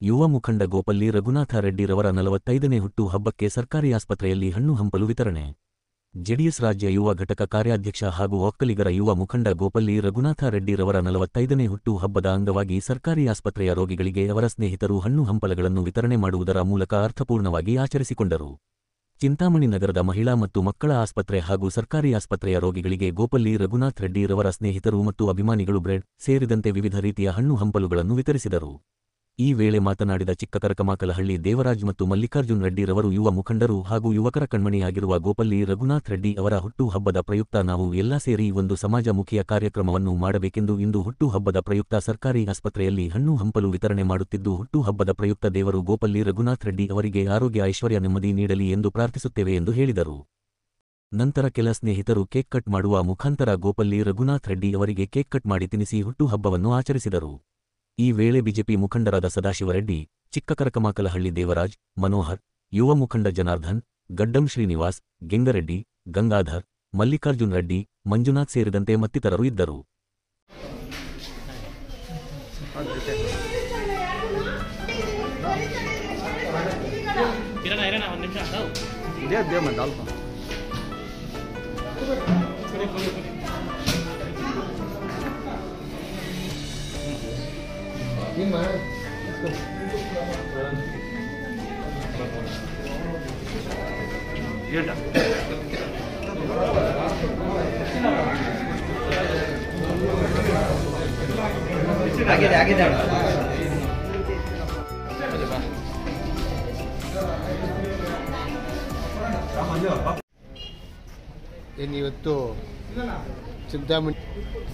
ಯುವ ಮುಖಂಡ ಗೋಪಲ್ಲಿ ರಘುನಾಥ ರೆಡ್ಡಿರವರ 45ನೇ ಹುಟ್ಟು ಹಬ್ಬಕ್ಕೆ ಸರ್ಕಾರಿ ಆಸ್ಪತ್ರೆಯಲ್ಲಿ ಹಣ್ಣು ಹಂಪಲು ವಿತರಣೆ. ಜೆಡಿಎಸ್ ರಾಜ್ಯ ಯುವ ಘಟಕ ಕಾರ್ಯಾಧ್ಯಕ್ಷ ಹಾಗೂ ಒಕ್ಕಲಿಗರ ಯುವ ಮುಖಂಡ ಗೋಪಲ್ಲಿ ರಘುನಾಥ ರೆಡ್ಡಿರವರ 45ನೇ ಹುಟ್ಟು ಹಬ್ಬದ ಅಂಗವಾಗಿ ಸರ್ಕಾರಿ ಆಸ್ಪತ್ರೆಯ ರೋಗಿಗಳಿಗೆ ಅವರ ಸ್ನೇಹಿತರು ಹಣ್ಣು ಹಂಪಲಗಳನ್ನು ವಿತರಣೆ ಮಾಡುವುದರ ಮೂಲಕ ಅರ್ಥಪೂರ್ಣವಾಗಿ ಆಚರಿಸಿಕೊಂಡರು. ಚಿಂತಾಮಣಿ ನಗರದ ಮಹಿಳಾ ಮತ್ತು ಮಕ್ಕಳ ಆಸ್ಪತ್ರೆ ಹಾಗೂ ಸರ್ಕಾರಿ ಆಸ್ಪತ್ರೆಯ ರೋಗಿಗಳಿಗೆ ಗೋಪಲ್ಲಿ ರಘುನಾಥ ರೆಡ್ಡಿರವರ ಸ್ನೇಹಿತರು ಮತ್ತು ಅಭಿಮಾನಿಗಳು ಬ್ರೆಡ್ ಸೇರಿದಂತೆ ವಿವಿಧ ರೀತಿಯ ಹಣ್ಣು ಹಂಪಲುಗಳನ್ನು ವಿತರಿಸಿದರು. ಈ ವೇಳೆ ಮಾತನಾಡಿದ ಚಿಕ್ಕಕರಕಮಾಕಲಹಳ್ಳಿ ದೇವರಾಜ್ ಮತ್ತು ಮಲ್ಲಿಕಾರ್ಜುನ್ ರೆಡ್ಡಿರವರು ಯುವ ಮುಖಂಡರು ಹಾಗೂ ಯುವಕರ ಕಣ್ಮಣಿಯಾಗಿರುವ ಗೋಪಲ್ಲಿ ರಘುನಾಥ ರೆಡ್ಡಿ ಅವರ ಹುಟ್ಟು ಹಬ್ಬದ ಪ್ರಯುಕ್ತ ನಾವು ಎಲ್ಲ ಸೇರಿ ಒಂದು ಸಮಾಜಮುಖಿಯ ಕಾರ್ಯಕ್ರಮವನ್ನು ಮಾಡಬೇಕೆಂದು ಇಂದು ಹುಟ್ಟು ಹಬ್ಬದ ಪ್ರಯುಕ್ತ ಸರ್ಕಾರಿ ಆಸ್ಪತ್ರೆಯಲ್ಲಿ ಹಣ್ಣು ಹಂಪಲು ವಿತರಣೆ ಮಾಡುತ್ತಿದ್ದು, ಹುಟ್ಟು ಹಬ್ಬದ ಪ್ರಯುಕ್ತ ದೇವರು ಗೋಪಲ್ಲಿ ರಘುನಾಥ ರೆಡ್ಡಿ ಅವರಿಗೆ ಆರೋಗ್ಯ ಐಶ್ವರ್ಯ ನೆಮ್ಮದಿ ನೀಡಲಿ ಎಂದು ಪ್ರಾರ್ಥಿಸುತ್ತೇವೆ ಎಂದು ಹೇಳಿದರು. ನಂತರ ಕೆಲ ಸ್ನೇಹಿತರು ಕೇಕ್ ಕಟ್ ಮಾಡುವ ಮುಖಾಂತರ ಗೋಪಲ್ಲಿ ರಘುನಾಥ ರೆಡ್ಡಿ ಅವರಿಗೆ ಕೇಕ್ ಕಟ್ ಮಾಡಿ ತಿನ್ನಿಸಿ ಹುಟ್ಟು ಹಬ್ಬವನ್ನು ಆಚರಿಸಿದರು. ಈ ವೇಳೆ ಬಿಜೆಪಿ ಮುಖಂಡರಾದ ಸದಾಶಿವರೆಡ್ಡಿ, ಚಿಕ್ಕಕರಕಮಾಕಲಹಳ್ಳಿ ದೇವರಾಜ್, ಮನೋಹರ್, ಯುವ ಮುಖಂಡ ಜನಾರ್ದನ್, ಗಡ್ಡಂ ಶ್ರೀನಿವಾಸ್, ಗೆಂಗರೆಡ್ಡಿ, ಗಂಗಾಧರ್, ಮಲ್ಲಿಕಾರ್ಜುನ್ ರೆಡ್ಡಿ, ಮಂಜುನಾಥ್ ಸೇರಿದಂತೆ ಮತ್ತಿತರರು ಇದ್ದರು. ಇವತ್ತು ಚಿಂತಾಮಣಿ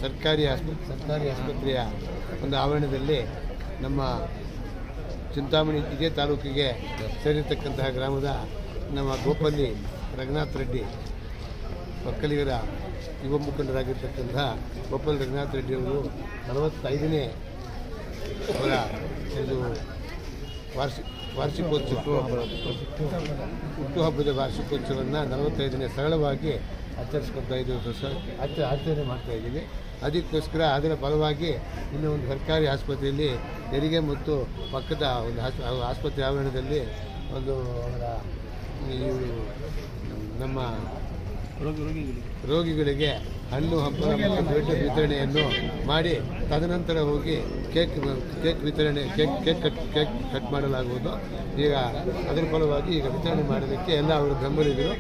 ಸರ್ಕಾರಿ ಆಸ್ಪತ್ರೆಯ ಒಂದು ಆವರಣದಲ್ಲಿ ನಮ್ಮ ಚಿಂತಾಮಣಿ ಇದೇ ತಾಲೂಕಿಗೆ ಸೇರಿರ್ತಕ್ಕಂತಹ ಗ್ರಾಮದ ನಮ್ಮ ಗೋಪಲ್ಲಿ ರಘುನಾಥ ರೆಡ್ಡಿ ಒಕ್ಕಲಿಗರ ಯುವ ಮುಖಂಡರಾಗಿರ್ತಕ್ಕಂತಹ ಗೋಪಲ್ಲಿ ರಘುನಾಥ ರೆಡ್ಡಿ ಅವರು 45ನೇ ಅವರ ಒಂದು ಹುಟ್ಟುಹಬ್ಬದ ವಾರ್ಷಿಕೋತ್ಸವವನ್ನು 45ನೇ ಸರಳವಾಗಿ ಆಚರಿಸ್ಕೊತಾ ಇದ್ದೀವಿ, ಆಚರಣೆ ಮಾಡ್ತಾ ಇದ್ದೀವಿ. ಅದಕ್ಕೋಸ್ಕರ ಅದರ ಫಲವಾಗಿ ಇನ್ನು ಒಂದು ಸರ್ಕಾರಿ ಆಸ್ಪತ್ರೆಯಲ್ಲಿ ಹೆರಿಗೆ ಮತ್ತು ಪಕ್ಕದ ಒಂದು ಆಸ್ಪತ್ರೆ ಆವರಣದಲ್ಲಿ ಒಂದು ಅವರ ನಮ್ಮ ರೋಗಿಗಳಿಗೆ ಹಣ್ಣು ಹಂಪಲ ಮತ್ತು ಬ್ರೆಡ್ ವಿತರಣೆಯನ್ನು ಮಾಡಿ ತದನಂತರ ಹೋಗಿ ಕೇಕ್ ಕಟ್ ಮಾಡಲಾಗುವುದು. ಈಗ ಅದರ ಫಲವಾಗಿ ಈಗ ವಿತರಣೆ ಮಾಡೋದಕ್ಕೆ ಎಲ್ಲ ಅವರು ಬೆಂಬಲಿಗರು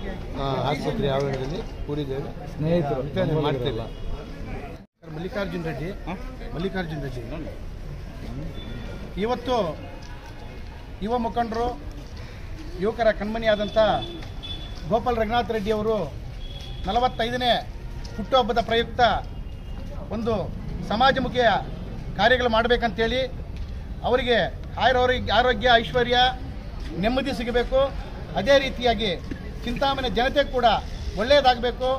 ಆಸ್ಪತ್ರೆ ಆವರಣದಲ್ಲಿ ಕೂಡಿದ್ದೇವೆ, ಸ್ನೇಹಿತರು ವಿತರಣೆ ಮಾಡ್ತೇವೆ. ಮಲ್ಲಿಕಾರ್ಜುನ್ ರೆಡ್ಡಿ ಇವತ್ತು ಯುವ ಮುಖಂಡರು, ಯುವಕರ ಕಣ್ಮಣಿಯಾದಂಥ ಗೋಪಾಲ್ ರಘುನಾಥ ರೆಡ್ಡಿ ಅವರು 45ನೇ ಹುಟ್ಟುಹಬ್ಬದ ಪ್ರಯುಕ್ತ ಒಂದು ಸಮಾಜಮುಖಿಯ ಕಾರ್ಯಗಳು ಮಾಡಬೇಕಂತೇಳಿ ಅವರಿಗೆ ಆರೋಗ್ಯ ಐಶ್ವರ್ಯ ನೆಮ್ಮದಿ ಸಿಗಬೇಕು, ಅದೇ ರೀತಿಯಾಗಿ ಚಿಂತಾಮಣಿ ಜನತೆ ಕೂಡ ಒಳ್ಳೆಯದಾಗಬೇಕು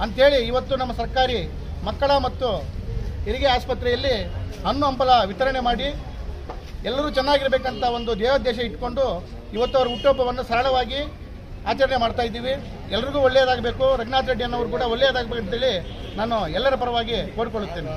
ಅಂಥೇಳಿ ಇವತ್ತು ನಮ್ಮ ಸರ್ಕಾರಿ ಮಕ್ಕಳ ಮತ್ತು ಹೆರಿಗೆ ಆಸ್ಪತ್ರೆಯಲ್ಲಿ ಹಣ್ಣು ಹಂಪಲ ವಿತರಣೆ ಮಾಡಿ ಎಲ್ಲರೂ ಚೆನ್ನಾಗಿರಬೇಕಂತ ಒಂದು ದೇವೋದ್ದೇಶ ಇಟ್ಕೊಂಡು ಇವತ್ತು ಅವರ ಹುಟ್ಟುಹಬ್ಬವನ್ನು ಸರಳವಾಗಿ ಆಚರಣೆ ಮಾಡ್ತಾ ಇದ್ದೀವಿ. ಎಲ್ರಿಗೂ ಒಳ್ಳೆಯದಾಗಬೇಕು, ರಘುನಾಥ ರೆಡ್ಡಿ ಅನ್ನೋರು ಕೂಡ ಒಳ್ಳೆಯದಾಗಬೇಕು ಅಂತೇಳಿ ನಾನು ಎಲ್ಲರ ಪರವಾಗಿ ಕೋರಿಕೊಳ್ಳುತ್ತೇನೆ.